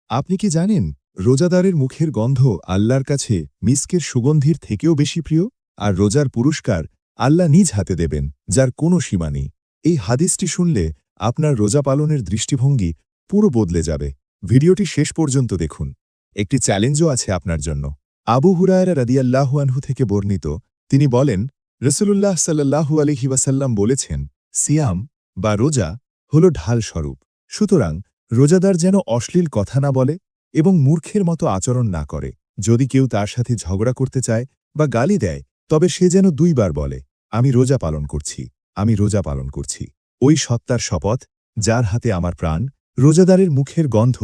আপনি কি জানেন রোজাদারের মুখের গন্ধ আল্লাহর কাছে মিস্কের সুগন্ধির থেকেও বেশি প্রিয়? আর রোজার পুরস্কার আল্লাহ নিজ হাতে দেবেন, যার কোনো সীমা নেই। এই হাদিসটি শুনলে আপনার রোজা পালনের দৃষ্টিভঙ্গি পুরো বদলে যাবে। ভিডিওটি শেষ পর্যন্ত দেখুন। একটি চ্যালেঞ্জও আছে আপনার জন্য। আবু হুরায়রা রাদিয়াল্লাহু আনহু থেকে বর্ণিত, তিনি বলেন, রাসূলুল্লাহ সাল্লাল্লাহু আলাইহি ওয়াসাল্লাম বলেছেন, সিয়াম বা রোজা হল ঢাল স্বরূপ। সুতরাং রোজাদার যেন অশ্লীল কথা না বলে এবং মূর্খের মতো আচরণ না করে। যদি কেউ তার সাথে ঝগড়া করতে চায় বা গালি দেয়, তবে সে যেন দুইবার বলে, আমি রোজা পালন করছি, আমি রোজা পালন করছি। ওই সত্তার শপথ, যার হাতে আমার প্রাণ, রোজাদারের মুখের গন্ধ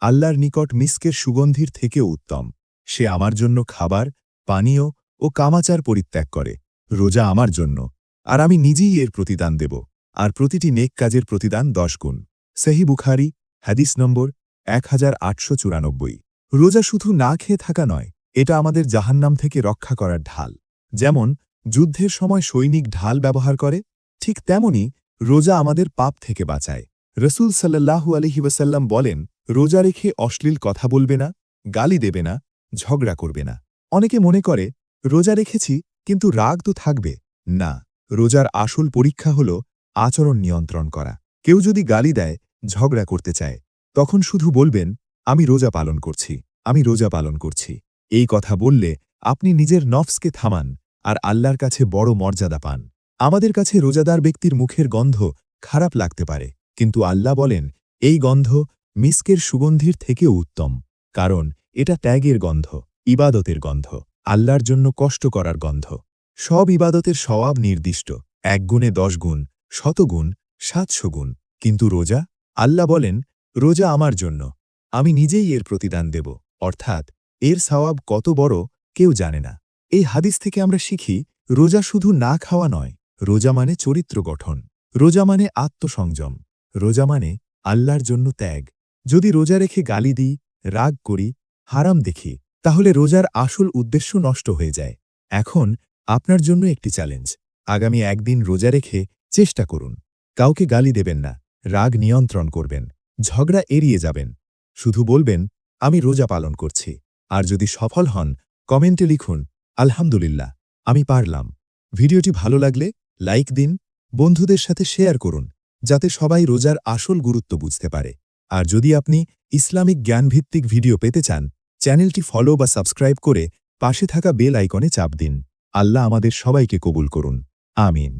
আল্লাহর নিকট মিস্কের সুগন্ধির থেকেও উত্তম। সে আমার জন্য খাবার, পানীয় ও কামাচার পরিত্যাগ করে। রোজা আমার জন্য, আর আমি নিজেই এর প্রতিদান দেব। আর প্রতিটি নেক কাজের প্রতিদান 10 গুণ। সহিহ বুখারী, হাদিস নম্বর 1894। রোজা শুধু না খেয়ে থাকা নয়, এটা আমাদের জাহান্নাম থেকে রক্ষা করার ঢাল। যেমন যুদ্ধের সময় সৈনিক ঢাল ব্যবহার করে, ঠিক তেমনি রোজা আমাদের পাপ থেকে বাঁচায়। রসুল সাল্লাল্লাহু আলাইহি ওয়াসাল্লাম বলেন, রোজা রেখে অশ্লীল কথা বলবে না, গালি দেবে না, ঝগড়া করবে না। অনেকে মনে করে রোজা রেখেছি কিন্তু রাগ তো থাকবে না। রোজার আসল পরীক্ষা হল আচরণ নিয়ন্ত্রণ করা। কেউ যদি গালি দেয়, ঝগড়া করতে চায়, তখন শুধু বলবেন, আমি রোজা পালন করছি, আমি রোজা পালন করছি। এই কথা বললে আপনি নিজের নফসকে থামান আর আল্লাহর কাছে বড় মর্যাদা পান। আমাদের কাছে রোজাদার ব্যক্তির মুখের গন্ধ খারাপ লাগতে পারে, কিন্তু আল্লাহ বলেন, এই গন্ধ মিস্কের সুগন্ধির থেকেও উত্তম। কারণ এটা ত্যাগের গন্ধ, ইবাদতের গন্ধ, আল্লাহর জন্য কষ্ট করার গন্ধ। সব ইবাদতের সওয়াব নির্দিষ্ট, 1 গুণে 10 গুণ, 100 গুণ, 700 গুণ। কিন্তু রোজা, আল্লাহ বলেন, রোজা আমার জন্য, আমি নিজেই এর প্রতিদান দেব। অর্থাৎ এর সওয়াব কত বড় কেউ জানে না। এই হাদিস থেকে আমরা শিখি, রোজা শুধু না খাওয়া নয়, রোজা মানে চরিত্র গঠন, রোজা মানে আত্মসংযম, রোজা মানে আল্লাহর জন্য ত্যাগ। যদি রোজা রেখে গালি দিই, রাগ করি, হারাম দেখি, তাহলে রোজার আসল উদ্দেশ্য নষ্ট হয়ে যায়। এখন আপনার জন্য একটি চ্যালেঞ্জ। আগামী একদিন রোজা রেখে চেষ্টা করুন। কাউকে গালি দেবেন না, রাগ নিয়ন্ত্রণ করবেন, ঝগড়া এড়িয়ে যাবেন। শুধু বলবেন, আমি রোজা পালন করছি। আর যদি সফল হন, কমেন্টে লিখুন, আলহামদুলিল্লাহ, আমি পারলাম। ভিডিওটি ভালো লাগলে লাইক দিন, বন্ধুদের সাথে শেয়ার করুন, যাতে সবাই রোজার আসল গুরুত্ব বুঝতে পারে। আর যদি আপনি ইসলামিক জ্ঞানভিত্তিক ভিডিও পেতে চান, চ্যানেলটি ফলো বা সাবস্ক্রাইব করে পাশে থাকা বেল আইকনে চাপ দিন। আল্লাহ আমাদের সবাইকে কবুল করুন। আমিন।